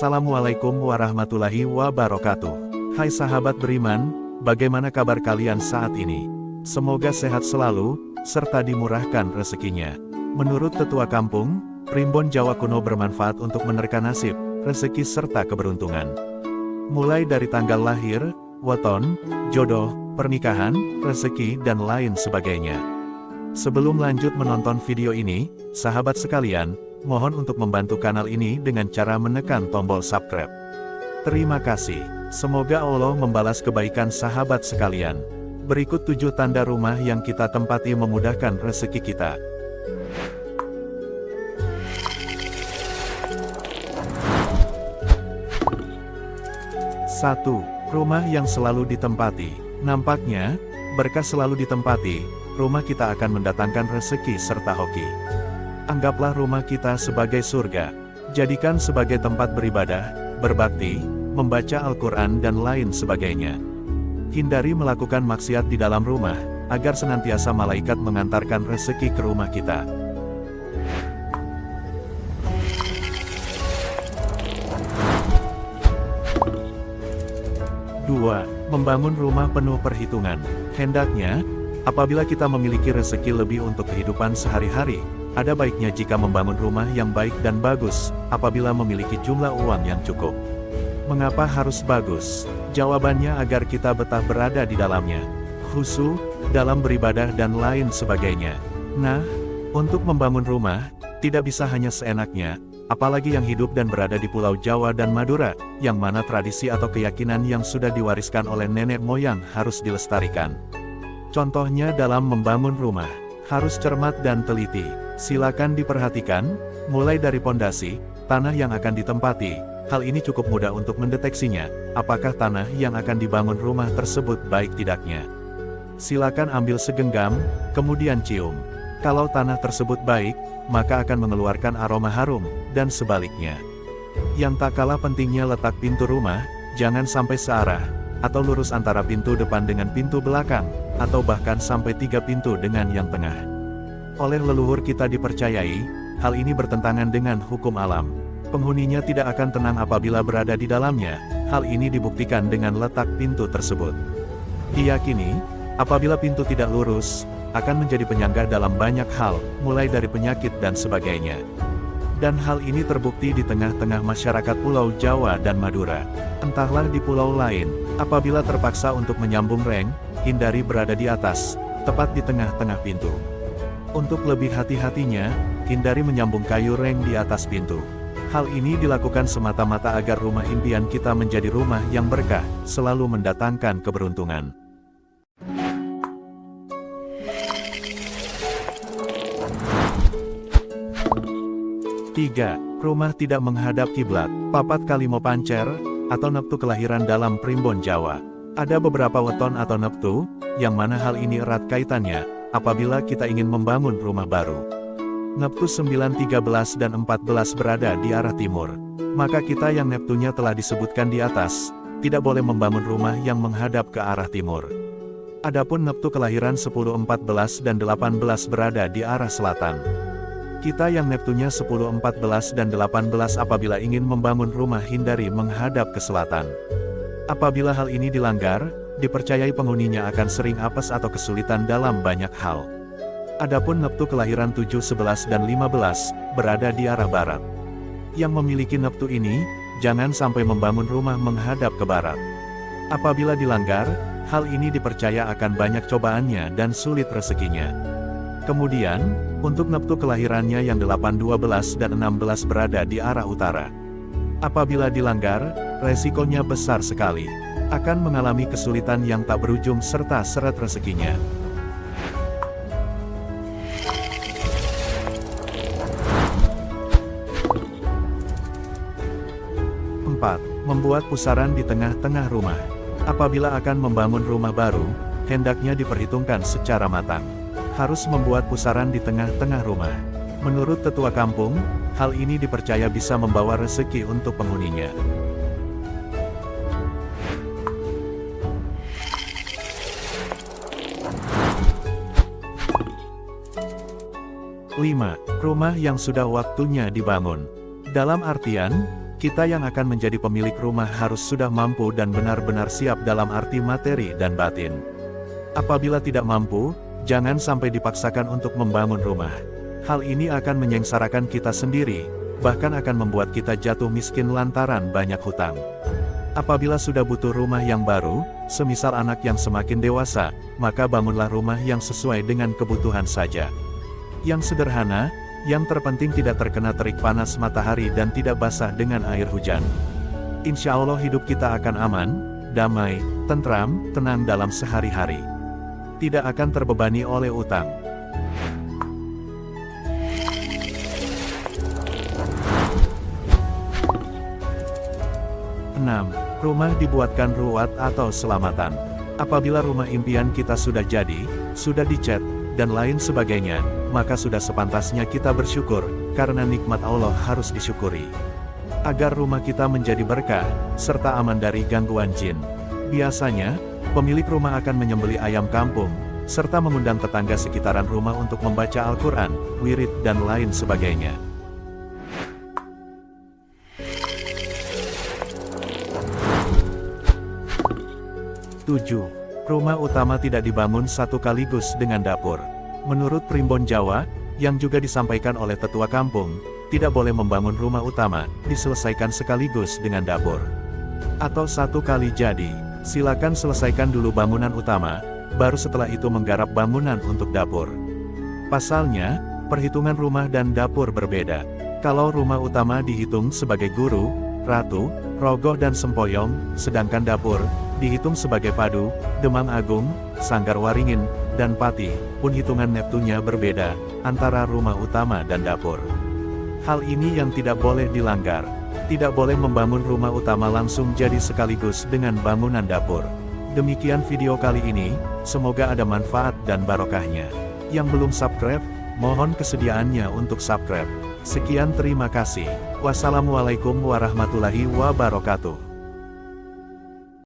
Assalamualaikum warahmatullahi wabarakatuh. Hai sahabat beriman, bagaimana kabar kalian saat ini? Semoga sehat selalu, serta dimurahkan rezekinya. Menurut tetua kampung, primbon Jawa kuno bermanfaat untuk menerka nasib, rezeki serta keberuntungan. Mulai dari tanggal lahir, weton, jodoh, pernikahan, rezeki dan lain sebagainya. Sebelum lanjut menonton video ini, sahabat sekalian, mohon untuk membantu kanal ini dengan cara menekan tombol subscribe. Terima kasih. Semoga Allah membalas kebaikan sahabat sekalian. Berikut 7 tanda rumah yang kita tempati memudahkan rezeki kita. 1. Rumah yang selalu ditempati. Nampaknya, berkah selalu ditempati, rumah kita akan mendatangkan rezeki serta hoki. Anggaplah rumah kita sebagai surga. Jadikan sebagai tempat beribadah, berbakti, membaca Al-Quran dan lain sebagainya. Hindari melakukan maksiat di dalam rumah, agar senantiasa malaikat mengantarkan rezeki ke rumah kita. 2. Membangun rumah penuh perhitungan. Hendaknya, apabila kita memiliki rezeki lebih untuk kehidupan sehari-hari, ada baiknya jika membangun rumah yang baik dan bagus, apabila memiliki jumlah uang yang cukup. Mengapa harus bagus? Jawabannya agar kita betah berada di dalamnya, khusyuk dalam beribadah dan lain sebagainya. Nah, untuk membangun rumah, tidak bisa hanya seenaknya, apalagi yang hidup dan berada di Pulau Jawa dan Madura, yang mana tradisi atau keyakinan yang sudah diwariskan oleh nenek moyang harus dilestarikan. Contohnya dalam membangun rumah, harus cermat dan teliti. Silakan diperhatikan, mulai dari pondasi, tanah yang akan ditempati. Hal ini cukup mudah untuk mendeteksinya, apakah tanah yang akan dibangun rumah tersebut baik tidaknya. Silakan ambil segenggam, kemudian cium. Kalau tanah tersebut baik, maka akan mengeluarkan aroma harum, dan sebaliknya. Yang tak kalah pentingnya letak pintu rumah, jangan sampai searah, atau lurus antara pintu depan dengan pintu belakang, atau bahkan sampai 3 pintu dengan yang tengah. Oleh leluhur kita dipercayai, hal ini bertentangan dengan hukum alam. Penghuninya tidak akan tenang apabila berada di dalamnya, hal ini dibuktikan dengan letak pintu tersebut. Diyakini, apabila pintu tidak lurus, akan menjadi penyangga dalam banyak hal, mulai dari penyakit dan sebagainya. Dan hal ini terbukti di tengah-tengah masyarakat Pulau Jawa dan Madura. Entahlah di pulau lain, apabila terpaksa untuk menyambung reng, hindari berada di atas, tepat di tengah-tengah pintu. Untuk lebih hati-hatinya, hindari menyambung kayu reng di atas pintu. Hal ini dilakukan semata-mata agar rumah impian kita menjadi rumah yang berkah, selalu mendatangkan keberuntungan. 3. Rumah tidak menghadap kiblat. Papat Kalimo Pancer, atau neptu kelahiran dalam primbon Jawa. Ada beberapa weton atau neptu, yang mana hal ini erat kaitannya, apabila kita ingin membangun rumah baru. Neptu 9, 13 dan 14 berada di arah timur. Maka kita yang neptunya telah disebutkan di atas, tidak boleh membangun rumah yang menghadap ke arah timur. Adapun neptu kelahiran 10, 14 dan 18 berada di arah selatan. Kita yang neptunya 10, 14 dan 18 apabila ingin membangun rumah hindari menghadap ke selatan. Apabila hal ini dilanggar, dipercayai penghuninya akan sering apes atau kesulitan dalam banyak hal. Adapun neptu kelahiran 7, 11 dan 15, berada di arah barat. Yang memiliki neptu ini, jangan sampai membangun rumah menghadap ke barat. Apabila dilanggar, hal ini dipercaya akan banyak cobaannya dan sulit rezekinya. Kemudian, untuk neptu kelahirannya yang 8, 12 dan 16 berada di arah utara. Apabila dilanggar, resikonya besar sekali. Akan mengalami kesulitan yang tak berujung serta seret rezekinya. 4. Membuat pusaran di tengah-tengah rumah. Apabila akan membangun rumah baru, hendaknya diperhitungkan secara matang. Harus membuat pusaran di tengah-tengah rumah. Menurut tetua kampung, hal ini dipercaya bisa membawa rezeki untuk penghuninya. 5. Rumah yang sudah waktunya dibangun. Dalam artian, Kita yang akan menjadi pemilik rumah harus sudah mampu dan benar-benar siap dalam arti materi dan batin. Apabila tidak mampu, jangan sampai dipaksakan untuk membangun rumah. Hal ini akan menyengsarakan kita sendiri, bahkan akan membuat kita jatuh miskin lantaran banyak hutang. Apabila sudah butuh rumah yang baru, semisal anak yang semakin dewasa, maka bangunlah rumah yang sesuai dengan kebutuhan saja. Yang sederhana, yang terpenting tidak terkena terik panas matahari dan tidak basah dengan air hujan. Insya Allah hidup kita akan aman, damai, tentram, tenang dalam sehari-hari. Tidak akan terbebani oleh utang. Rumah dibuatkan ruwat atau selamatan. Apabila rumah impian kita sudah jadi, sudah dicat, dan lain sebagainya, maka sudah sepantasnya kita bersyukur, karena nikmat Allah harus disyukuri. Agar rumah kita menjadi berkah, serta aman dari gangguan jin. Biasanya, pemilik rumah akan menyembelih ayam kampung, serta mengundang tetangga sekitaran rumah untuk membaca Al-Quran, wirid dan lain sebagainya. 7. Rumah utama tidak dibangun satu kaligus dengan dapur. Menurut Primbon Jawa, yang juga disampaikan oleh tetua kampung, tidak boleh membangun rumah utama, diselesaikan sekaligus dengan dapur. Atau satu kali jadi, silakan selesaikan dulu bangunan utama, baru setelah itu menggarap bangunan untuk dapur. Pasalnya, perhitungan rumah dan dapur berbeda. Kalau rumah utama dihitung sebagai guru, ratu, rogoh dan sempoyong, sedangkan dapur dihitung sebagai padu, demang agung, sanggar waringin, dan pati, pun hitungan neptunya berbeda, antara rumah utama dan dapur. Hal ini yang tidak boleh dilanggar. Tidak boleh membangun rumah utama langsung jadi sekaligus dengan bangunan dapur. Demikian video kali ini, semoga ada manfaat dan barokahnya. Yang belum subscribe, mohon kesediaannya untuk subscribe. Sekian terima kasih. Wassalamualaikum warahmatullahi wabarakatuh.